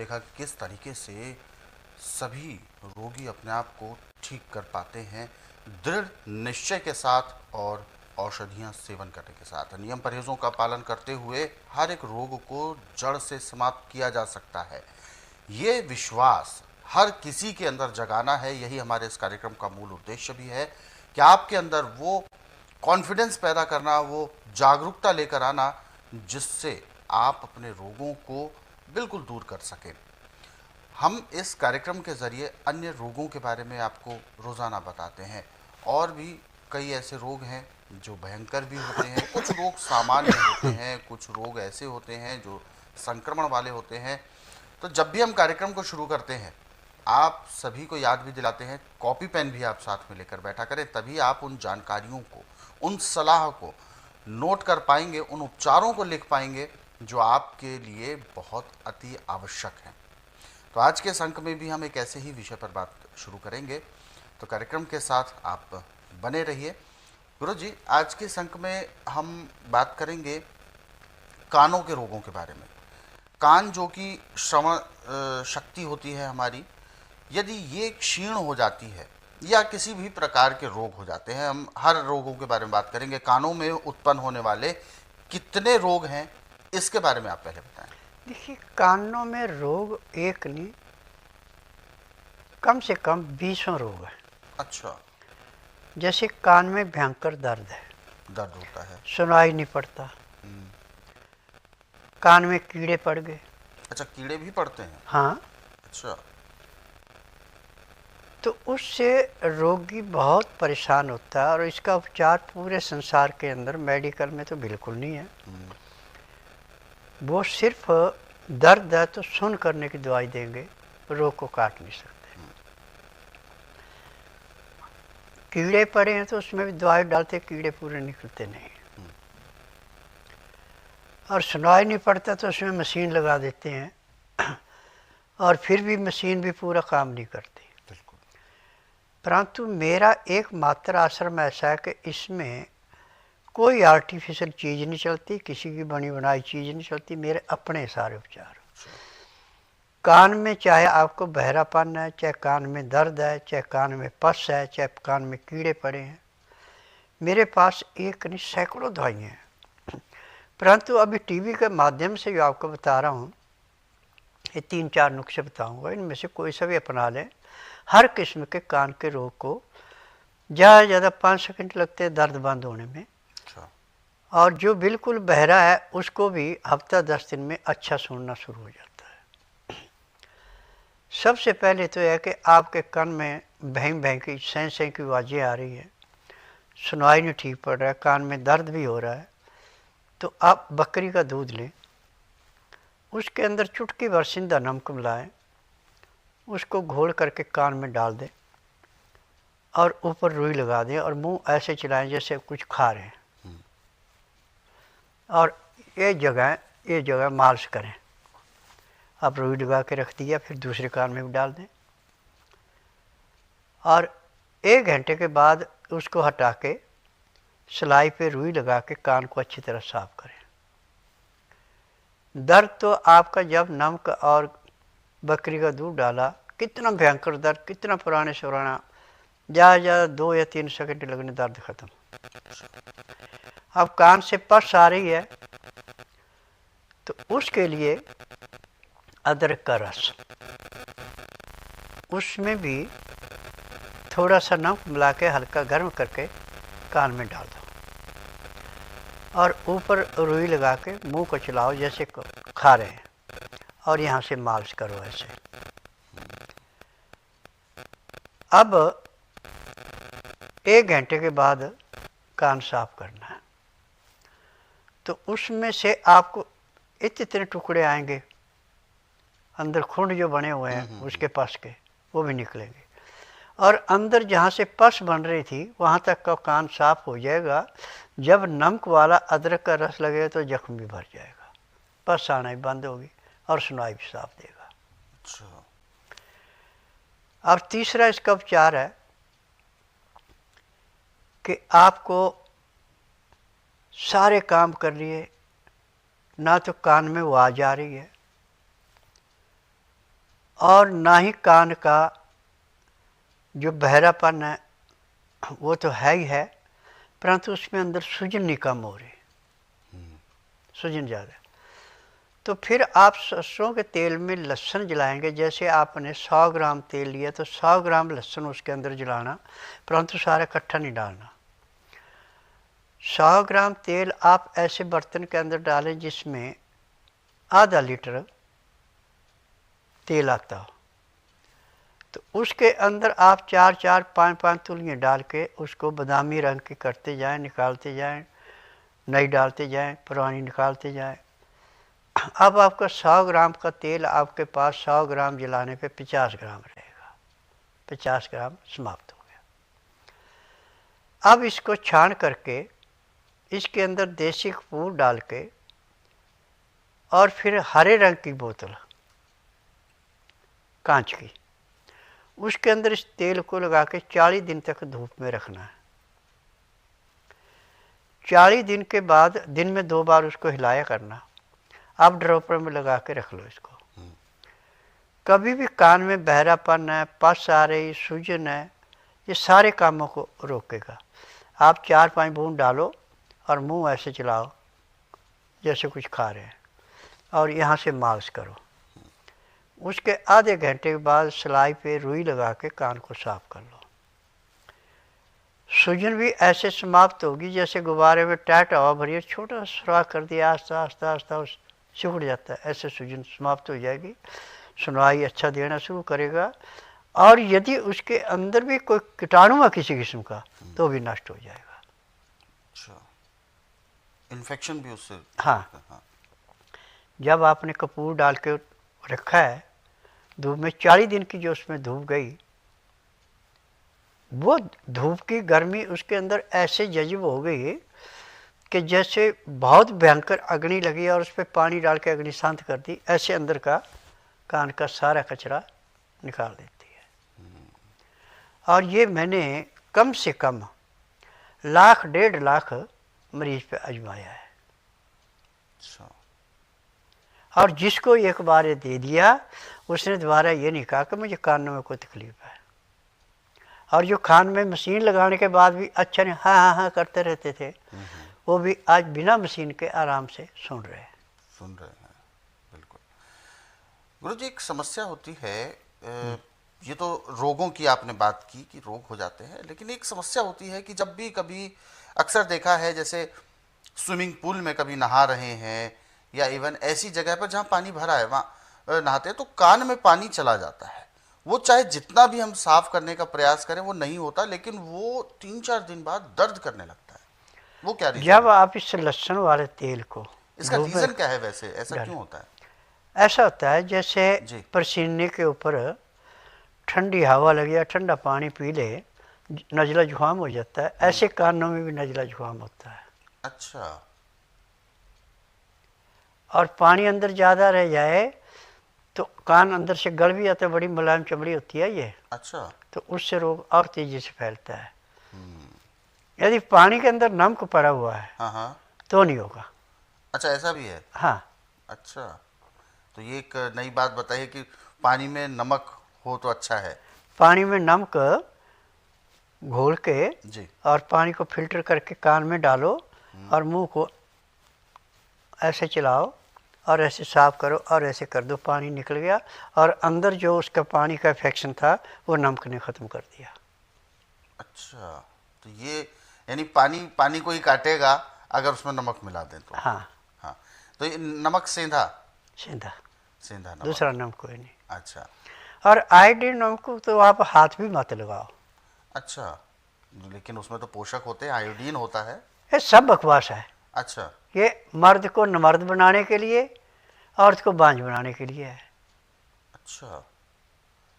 देखा कि किस तरीके से सभी रोगी अपने आप को ठीक कर पाते हैं दृढ़ निश्चय के साथ और औषधियाँ सेवन करने के साथ। नियम परहेजों का पालन करते हुए हर एक रोग को जड़ से समाप्त किया जा सकता है। ये विश्वास हर किसी के अंदर जगाना है। यही हमारे इस कार्यक्रम का मूल उद्देश्य भी है कि आपके अंदर वो कॉन्फिडेंस पैदा करना, वो जागरूकता लेकर आना जिससे आप अपने रोगों को बिल्कुल दूर कर सकें। हम इस कार्यक्रम के ज़रिए अन्य रोगों के बारे में आपको रोज़ाना बताते हैं। और भी कई ऐसे रोग हैं जो भयंकर भी होते हैं, कुछ रोग सामान्य होते हैं, कुछ रोग ऐसे होते हैं जो संक्रमण वाले होते हैं। तो जब भी हम कार्यक्रम को शुरू करते हैं, आप सभी को याद भी दिलाते हैं, कॉपी पेन भी आप साथ में लेकर बैठा करें, तभी आप उन जानकारियों को, उन सलाह को नोट कर पाएंगे, उन उपचारों को लिख पाएंगे जो आपके लिए बहुत अति आवश्यक हैं। तो आज के इस अंक में भी हम एक ऐसे ही विषय पर बात शुरू करेंगे, तो कार्यक्रम के साथ आप बने रहिए। गुरु जी, आज के इस अंक में हम बात करेंगे कानों के रोगों के बारे में। कान जो कि श्रवण शक्ति होती है हमारी, यदि ये क्षीण हो जाती है या किसी भी प्रकार के रोग हो जाते हैं, हम हर रोगों के बारे में बात करेंगे। कानों में उत्पन्न होने वाले कितने रोग हैं, इसके बारे में आप पहले बताएं। देखिए, कानों में रोग एक नहीं, कम से कम 20 रोग है। अच्छा। जैसे कान में भयंकर दर्द है, दर्द होता है, सुनाई नहीं पड़ता, कान में कीड़े पड़ गए। अच्छा, कीड़े भी पड़ते हैं? हाँ। अच्छा। तो उससे रोगी बहुत परेशान होता है और इसका उपचार पूरे संसार के अंदर मेडिकल में तो बिल्कुल नहीं है। वो सिर्फ दर्द है तो सुन करने की दवाई देंगे, रोग को काट नहीं सकते। कीड़े पड़े हैं तो उसमें भी दवाई डालते, कीड़े पूरे निकलते नहीं। और सुनाई नहीं पड़ता तो उसमें मशीन लगा देते हैं और फिर भी मशीन भी पूरा काम नहीं करती। परंतु मेरा एकमात्र आश्रम ऐसा है कि इसमें कोई आर्टिफिशियल चीज़ नहीं चलती, किसी की बनी बनाई चीज़ नहीं चलती, मेरे अपने सारे उपचार। कान में चाहे आपको बहरापन है, चाहे कान में दर्द है, चाहे कान में पस है, चाहे कान में कीड़े पड़े हैं, मेरे पास एक नहीं सैकड़ों दवाइयाँ हैं। परंतु अभी टीवी के माध्यम से जो आपको बता रहा हूँ, ये 3-4 नुस्खे बताऊँगा, इनमें से कोई सा भी अपना लें। हर किस्म के कान के रोग को ज़्यादा से ज़्यादा 5 सेकंड लगते हैं दर्द बंद होने में। और जो बिल्कुल बहरा है उसको भी हफ्ता 10 दिन में अच्छा सुनना शुरू हो जाता है। सबसे पहले तो यह कि आपके कान में भैं भैं की सैं की आवाज़ें आ रही है, सुनाई नहीं ठीक पड़ रहा है, कान में दर्द भी हो रहा है, तो आप बकरी का दूध लें, उसके अंदर चुटकी भर सिंधा नमक मिलाएं, उसको घोल करके कान में डाल दें और ऊपर रुई लगा दें और मुंह ऐसे चलाएं जैसे कुछ खा रहे हैं। और ये जगह मालिश करें। आप रुई लगा के रख दिया, फिर दूसरे कान में भी डाल दें और 1 घंटे के बाद उसको हटा के सिलाई पे रुई लगा के कान को अच्छी तरह साफ करें। दर्द तो आपका जब नमक और बकरी का दूध डाला, कितना भयंकर दर्द, कितना पुराने से पुराना, ज़्यादा 2 या 3 सेकंड लगने दर्द खत्म। अब कान से पस आ रही है तो उसके लिए अदरक का रस, उसमें भी थोड़ा सा नमक मिला के हल्का गर्म करके कान में डाल दो और ऊपर रुई लगा के मुंह को चलाओ जैसे खा रहे हैं और यहाँ से मालिश करो ऐसे। अब 1 घंटे के बाद कान साफ करना है, तो उसमें से आपको इतने टुकड़े आएंगे, अंदर खुंड जो बने हुए हैं उसके पस के, वो भी निकलेंगे और अंदर जहाँ से पस बन रही थी वहाँ तक का कान साफ हो जाएगा। जब नमक वाला अदरक का रस लगेगा तो जख्म भी भर जाएगा, पस आना भी बंद होगी और सुनाई भी साफ देगा। अच्छा। अब तीसरा इसका उपचार है कि आपको सारे काम कर लिए, ना तो कान में आवाज़ आ रही है, और ना ही कान का जो बहरापन है वो तो है ही है, परंतु उसमें अंदर सूजन नहीं कम हो रही, सूजन ज़्यादा। तो फिर आप सरसों के तेल में लहसुन जलाएंगे। जैसे आपने 100 ग्राम तेल लिया तो 100 ग्राम लहसुन उसके अंदर जलाना, परंतु सारा इकट्ठा नहीं डालना। 100 ग्राम तेल आप ऐसे बर्तन के अंदर डालें जिसमें आधा लीटर तेल आता हो, तो उसके अंदर आप 4-4, 5-5 तुलियाँ डाल के उसको बादामी रंग की करते जाएं, निकालते जाएं, नई डालते जाएं, पुरानी निकालते जाएं। अब आपका 100 ग्राम का तेल आपके पास 100 ग्राम जलाने पे 50 ग्राम रहेगा, 50 ग्राम समाप्त हो गया। अब इसको छान करके इसके अंदर देसी कपूर डाल के और फिर हरे रंग की बोतल कांच की, उसके अंदर इस तेल को लगा के 40 दिन तक धूप में रखना है। 40 दिन के बाद दिन में 2 बार उसको हिलाया करना। आप ड्रॉपर में लगा के रख लो इसको। कभी भी कान में बहरापन है, पस आ रही, सूजन है, ये सारे कामों को रोकेगा। आप 4-5 बूंद डालो और मुंह ऐसे चलाओ जैसे कुछ खा रहे हैं और यहाँ से मालिश करो। उसके आधे घंटे के बाद सिलाई पे रुई लगा के कान को साफ कर लो। सूजन भी ऐसे समाप्त होगी जैसे गुब्बारे में टाइट हवा भरी, छोटा सुराख कर दिया, आस्ता आस्ता आस्ता सिकुड़ जाता है, ऐसे सूजन समाप्त हो जाएगी। सुनवाई अच्छा देना शुरू करेगा और यदि उसके अंदर भी कोई कीटाणु है किसी किस्म का तो भी नष्ट हो जाएगा। अच्छा, इन्फेक्शन भी उससे? हाँ, जब आपने कपूर डाल के रखा है धूप में, 40 दिन की जो उसमें धूप गई, वो धूप की गर्मी उसके अंदर ऐसे जज्ब हो गई कि जैसे बहुत भयंकर अग्नि लगी और उस पर पानी डाल के अग्नि शांत कर दी, ऐसे अंदर का कान का सारा कचरा निकाल देती है। और ये मैंने कम से कम 1,00,000-1.5 लाख मरीज पे आजमाया है। और जिसको एक बार ये दे दिया उसने दोबारा ये नहीं कहा कि मुझे कानों में कोई तकलीफ है। और जो कान में मशीन लगाने के बाद भी अच्छा नहीं हाँ हाँ हाँ करते रहते थे, वो भी आज बिना मशीन के आराम से सुन रहे हैं। बिल्कुल। गुरुजी, एक समस्या होती है, ये तो रोगों की आपने बात की कि रोग हो जाते हैं, लेकिन एक समस्या होती है कि जब भी कभी अक्सर देखा है जैसे स्विमिंग पूल में कभी नहा रहे हैं या इवन ऐसी जगह पर जहाँ पानी भरा है वहाँ नहाते हैं तो कान में पानी चला जाता है। वो चाहे जितना भी हम साफ करने का प्रयास करें वो नहीं होता, लेकिन वो 3-4 दिन बाद दर्द करने लगता है। वो क्या रीजन? जब आप इस लहसुन वाले तेल को, इसका रीजन क्या है वैसे, ऐसा क्यों होता है? ऐसा होता है जैसे पसीने के ऊपर ठंडी हवा लगे या ठंडा पानी पी ले, नज़ला जुकाम हो जाता है, ऐसे कानों में भी नज़ला जुकाम होता है। अच्छा। और पानी अंदर ज़्यादा रह जाए तो कान अंदर से गल भी आता है, बड़ी मुलायम चमड़ी होती है ये। अच्छा। तो उससे रोग और तेजी से फैलता है। यदि पानी के अंदर नमक पड़ा हुआ है तो नहीं होगा। अच्छा, ऐसा भी है? हाँ। अच्छा, तो ये एक नई बात बताइए कि पानी में नमक हो तो अच्छा है। पानी में नमक घोल के जी और पानी को फिल्टर करके कान में डालो और मुंह को ऐसे चलाओ और ऐसे साफ करो और ऐसे कर दो, पानी निकल गया और अंदर जो उसका पानी का इन्फेक्शन था वो नमक ने ख़त्म कर दिया। अच्छा, तो ये यानी पानी को ही काटेगा अगर उसमें नमक मिला दें तो? हाँ हाँ। तो ये नमक सेंधा नमक, दूसरा नमक कोई नहीं। अच्छा। और आयोडीन नमक तो आप हाथ भी मत लगाओ। अच्छा, लेकिन उसमें तो पोषक होते हैं, आयोडीन होता है। ये सब बकवास है। अच्छा। ये मर्द को नमर्द बनाने के लिए, औरत को बांझ बनाने के लिए है। अच्छा,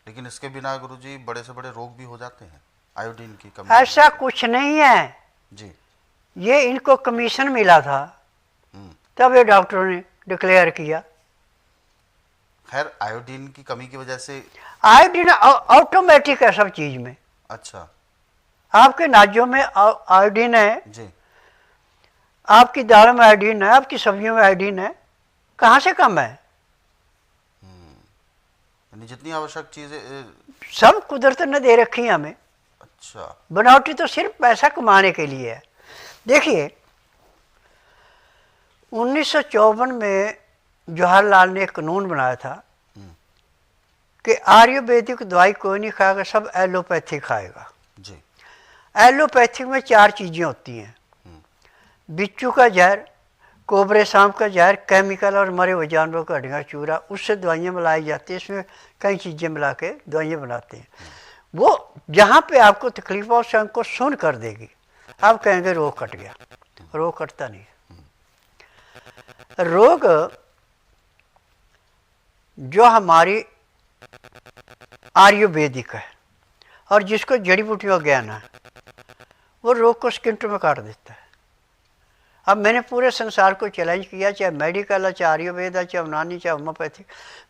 लेकिन इसके बिना गुरुजी बड़े से बड़े रोग भी हो जाते हैं आयोडीन की कमी। ऐसा कुछ नहीं है जी। ये इनको कमीशन मिला था तब ये डॉक्टरों ने डिक्लेयर किया। खैर, आयोडीन की कमी की वजह से आयोडीन ऑटोमेटिक है सब चीज में। अच्छा। आपके नाजों में आयोडीन है जी। आपकी दाल में आयोडीन है, आपकी सब्जियों में आयोडीन है, कहाँ से कम है? यानी जितनी आवश्यक चीजें सब कुदरत ने दे रखी हैं हमें। अच्छा। बनावटी तो सिर्फ पैसा कमाने के लिए है। देखिए 1954 में जवाहरलाल ने एक कानून बनाया था कि आयुर्वेदिक दवाई कोई नहीं खाएगा, सब एलोपैथी खाएगा जी। एलोपैथिक में 4 चीज़ें होती हैं, बिच्छू का जहर, कोबरे सांप का जहर, केमिकल और मरे हुए जानवरों का हड्डियाँ चूरा, उससे दवाइयाँ मिलाई जाती हैं। इसमें कई चीज़ें मिला के दवाइयाँ बनाते हैं। वो जहाँ पे आपको तकलीफ हो उस अंग को सुन कर देगी, आप कहेंगे रोग कट गया, रोग कटता नहीं है। रोग जो हमारी आयुर्वेदिक है और जिसको जड़ी बूटियों का ज्ञान है, वो रोग को सेकंड में काट देता है। अब मैंने पूरे संसार को चैलेंज किया, चाहे मेडिकल है, चाहे आयुर्वेद है, चाहे यूनानी, चाहे होम्योपैथी,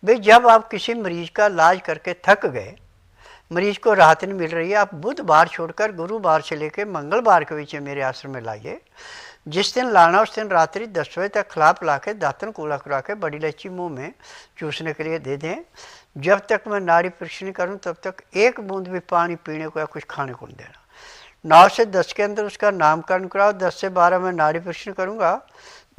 भाई जब आप किसी मरीज का इलाज करके थक गए, मरीज को राहत नहीं मिल रही है, आप बुधवार छोड़कर गुरुवार से लेकर मंगलवार के बीच में मेरे आश्रम में लाइए। जिस दिन लाना उस दिन रात्रि 10 बजे तक खिला पिला के दातन कूला करा के बड़ी इलायची मुंह में चूसने के लिए दे दें। जब तक मैं नाड़ी परीक्षण नहीं करूँ तब तक एक बूंद भी पानी पीने को या कुछ खाने को नहीं देना। 9 से 10 के अंदर उसका नामकरण कराओ, 10 से 12 में नाड़ी परीक्षण करूँगा।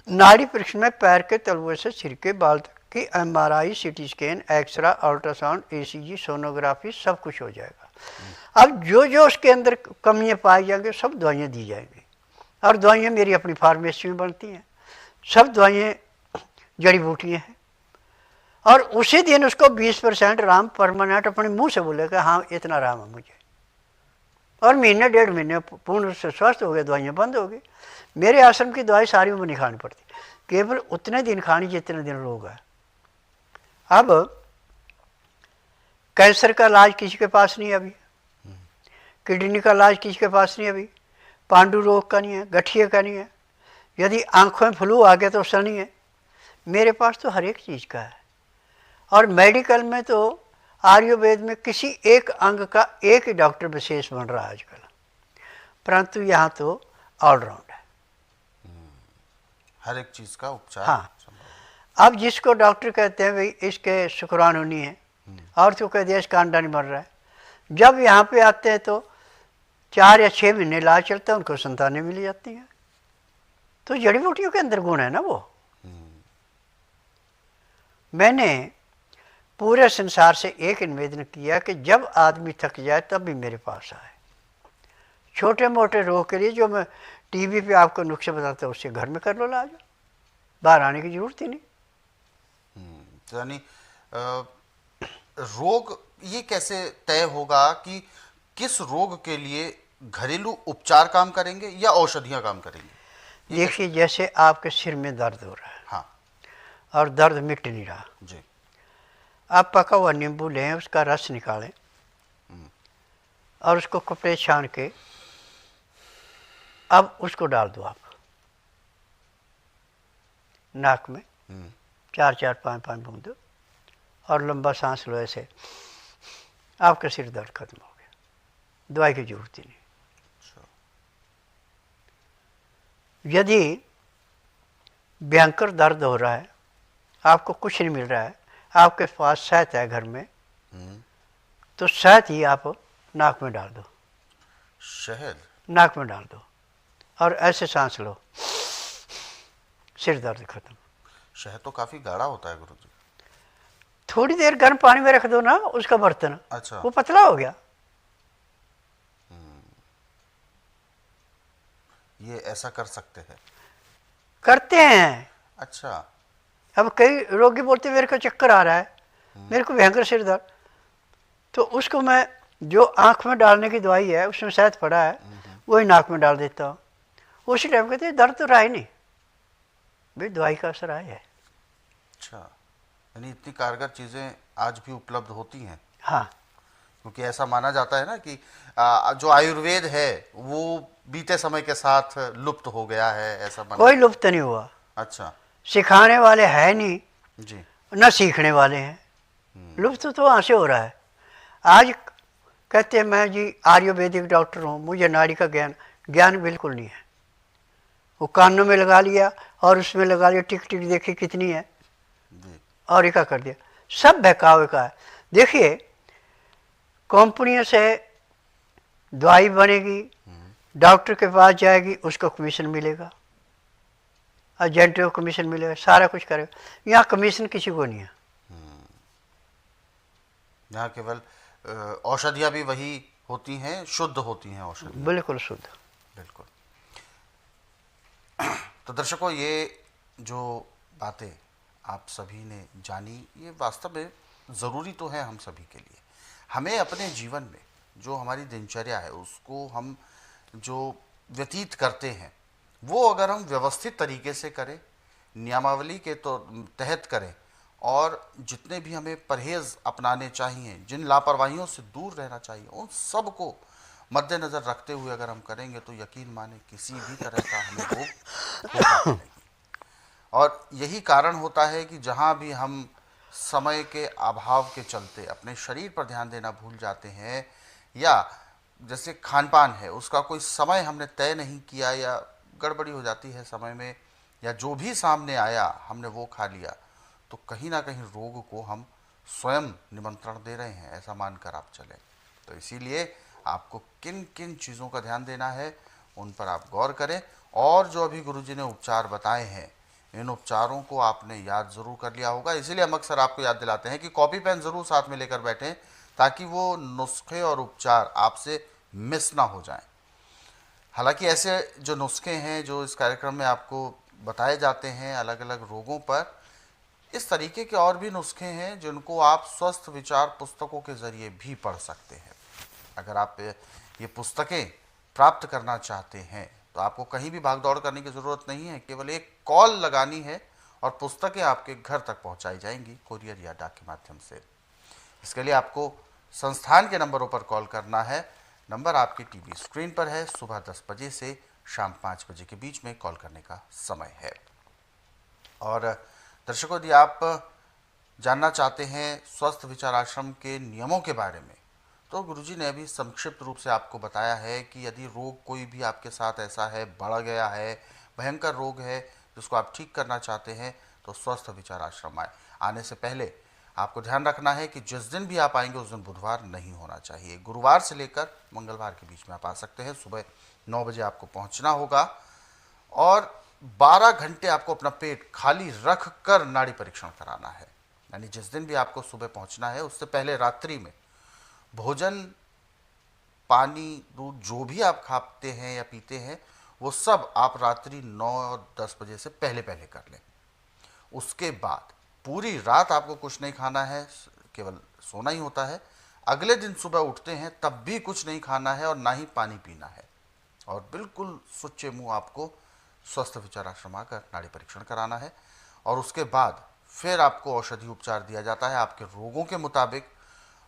नाड़ी परीक्षण में पैर के तलवे से सिर के बाल तक की MRI, CT scan, x-ray, ultrasound, ECG, sonography सब कुछ हो जाएगा। अब जो जो उसके अंदर कमियाँ पाई जाएंगी सब दवाइयाँ दी जाएंगी और दवाइयाँ मेरी अपनी फार्मेसी में बनती हैं। सब दवाइयाँ जड़ी बूटियाँ हैं और उसी दिन उसको 20% आराम परमानेंट अपने मुंह से बोलेगा हाँ इतना आराम है मुझे, और महीने 1.5 महीने पूर्ण रूप से स्वस्थ हो गए, दवाइयाँ बंद हो गई। मेरे आश्रम की दवाई सारी उम्र नहीं खानी पड़ती, केवल उतने दिन खानी जितने दिन रोग है। अब कैंसर का इलाज किसी के पास नहीं है अभी, किडनी का इलाज किसी के पास नहीं है अभी, पांडु रोग का नहीं है, गठिए का नहीं है, यदि आंखों में फ्लू आ गया तो उसका नहीं है। मेरे पास तो हर एक चीज़ का है। और मेडिकल में तो आयुर्वेद में किसी एक अंग का एक ही डॉक्टर विशेष बन रहा है आजकल, परंतु यहाँ तो ऑलराउंड है, हर एक चीज़ का उपचार। हाँ। अब जिसको डॉक्टर कहते हैं भाई इसके शुक्राणु नहीं है और तो कह दिया इसका अंडा नहीं मर रहा है, जब यहाँ पे आते हैं तो 4 या 6 महीने इलाज चलता है, उनको संतानें मिल जाती हैं। तो जड़ी बूटियों के अंदर गुण है ना वो। मैंने पूरे संसार से एक निवेदन किया कि जब आदमी थक जाए तब भी मेरे पास आए। छोटे मोटे रोग के लिए जो मैं टीवी पे आपको नुस्खे बताता हूँ उससे घर में कर लो इलाज, बाहर आने की जरूरत ही नहीं। यानी रोग ये कैसे तय होगा कि किस रोग के लिए घरेलू उपचार काम करेंगे या औषधियां काम करेंगी? देखिए जैसे आपके सिर में दर्द हो रहा है, हाँ, और दर्द मिट नहीं रहा जी, आप पका हुआ नींबू लें, उसका रस निकालें और उसको कपड़े छान के अब उसको डाल दो आप नाक में, 4-4, 5-5 बूंद, और लंबा सांस लो ऐसे, आपका सिर दर्द खत्म हो गया, दवाई की जरूरत ही नहीं। यदि भयंकर दर्द हो रहा है, आपको कुछ नहीं मिल रहा है, आपके पास शहद है घर में, तो शहद ही आप नाक में डाल दो, शहद नाक में डाल दो और ऐसे सांस लो, सिर दर्द खत्म। शहद तो काफी गाढ़ा होता है गुरुजी। थोड़ी देर गर्म पानी में रख दो ना उसका बर्तन, अच्छा, वो पतला हो गया। ये ऐसा कर सकते हैं? करते हैं। अच्छा। अब कई रोगी बोलते मेरे को चक्कर आ रहा है, मेरे को भयंकर सिर दर्द, तो उसको मैं जो आँख में डालने की दवाई है उसमें शहद पड़ा है वही नाक में डाल देता हूँ। उसी टाइम कहते हैं दर्द तो रहा ही नहीं, भाई दवाई का असर आया है। अच्छा, यानी इतनी कारगर चीज़ें आज भी उपलब्ध होती हैं। हाँ, क्योंकि ऐसा माना जाता है ना कि जो आयुर्वेद है वो बीते समय के साथ लुप्त हो गया है, ऐसा माना। कोई लुप्त नहीं हुआ। अच्छा सिखाने वाले हैं नहीं जी, न सीखने वाले हैं, लुप्त तो वहाँ से हो रहा है। आज कहते हैं मैं जी आयुर्वेदिक डॉक्टर हूँ, मुझे नाड़ी का ज्ञान बिल्कुल नहीं है। वो कानों में लगा लिया और उसमें लगा लिया टिक टिक देखी कितनी है जी, और एक कर दिया, सब बहकावे का है। देखिए, कंपनियों से दवाई बनेगी, डॉक्टर के पास जाएगी, उसको कमीशन मिलेगा, एजेंट को कमीशन मिलेगा, सारा कुछ करेगा। यहाँ कमीशन किसी को नहीं है। यहाँ केवल औषधियाँ भी वही होती हैं, शुद्ध होती हैं औषधि, बिल्कुल शुद्ध। बिल्कुल। तो दर्शकों, ये जो बातें आप सभी ने जानी, ये वास्तव में ज़रूरी तो है हम सभी के लिए। हमें अपने जीवन में जो हमारी दिनचर्या है, उसको हम जो व्यतीत करते हैं, वो अगर हम व्यवस्थित तरीके से करें, नियमावली के तो तहत करें, और जितने भी हमें परहेज़ अपनाने चाहिए, जिन लापरवाहियों से दूर रहना चाहिए, उन सब को मद्देनज़र रखते हुए अगर हम करेंगे तो यकीन माने किसी भी तरह का हमें रोग होगा नहीं। और यही कारण होता है कि जहाँ भी हम समय के अभाव के चलते अपने शरीर पर ध्यान देना भूल जाते हैं, या जैसे खान पान है उसका कोई समय हमने तय नहीं किया, या गड़बड़ी हो जाती है समय में, या जो भी सामने आया हमने वो खा लिया, तो कहीं ना कहीं रोग को हम स्वयं निमंत्रण दे रहे हैं, ऐसा मानकर आप चलें। तो इसीलिए आपको किन किन चीज़ों का ध्यान देना है, उन पर आप गौर करें। और जो अभी गुरुजी ने उपचार बताए हैं, इन उपचारों को आपने याद ज़रूर कर लिया होगा। इसीलिए हम अक्सर आपको याद दिलाते हैं कि कॉपी पेन ज़रूर साथ में लेकर बैठें, ताकि वो नुस्खे और उपचार आपसे मिस ना हो जाएं। हालांकि ऐसे जो नुस्खे हैं जो इस कार्यक्रम में आपको बताए जाते हैं अलग अलग रोगों पर, इस तरीके के और भी नुस्खे हैं जिनको आप स्वस्थ विचार पुस्तकों के ज़रिए भी पढ़ सकते हैं। अगर आप ये पुस्तकें प्राप्त करना चाहते हैं तो आपको कहीं भी भाग दौड़ करने की ज़रूरत नहीं है, केवल एक कॉल लगानी है और पुस्तकें आपके घर तक पहुंचाई जाएंगी, कोरियर या डाक के माध्यम से। इसके लिए आपको संस्थान के नंबरों पर कॉल करना है। नंबर आपकी टीवी स्क्रीन पर है। सुबह 10 बजे से शाम 5 बजे के बीच में कॉल करने का समय है। और दर्शकों, यदि आप जानना चाहते हैं स्वस्थ विचार आश्रम के नियमों के बारे में, तो गुरुजी ने अभी संक्षिप्त रूप से आपको बताया है कि यदि रोग कोई भी आपके साथ ऐसा है, बढ़ गया है, भयंकर रोग है जिसको आप ठीक करना चाहते हैं, तो स्वस्थ विचार आश्रम आए। आने से पहले आपको ध्यान रखना है कि जिस दिन भी आप आएंगे उस दिन बुधवार नहीं होना चाहिए। गुरुवार से लेकर मंगलवार के बीच में आप आ सकते हैं। सुबह 9 बजे आपको पहुंचना होगा और 12 घंटे आपको अपना पेट खाली रख कर नाड़ी परीक्षण कराना है। यानी जिस दिन भी आपको सुबह पहुंचना है, उससे पहले रात्रि में भोजन, पानी, दूध जो भी आप खाते हैं या पीते हैं, वो सब आप रात्रि 9 और 10 बजे से पहले पहले कर लें। उसके बाद पूरी रात आपको कुछ नहीं खाना है, केवल सोना ही होता है। अगले दिन सुबह उठते हैं तब भी कुछ नहीं खाना है और ना ही पानी पीना है, और बिल्कुल सुच्चे मुंह आपको स्वस्थ विचार आश्रम आकर नाड़ी परीक्षण कराना है। और उसके बाद फिर आपको औषधि उपचार दिया जाता है आपके रोगों के मुताबिक,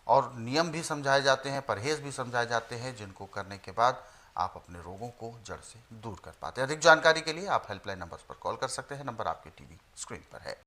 और नियम भी समझाए जाते हैं, परहेज़ भी समझाए जाते हैं, जिनको करने के बाद आप अपने रोगों को जड़ से दूर कर पाते हैं। अधिक जानकारी के लिए आप हेल्पलाइन नंबर्स पर कॉल कर सकते हैं। नंबर आपके टीवी स्क्रीन पर है।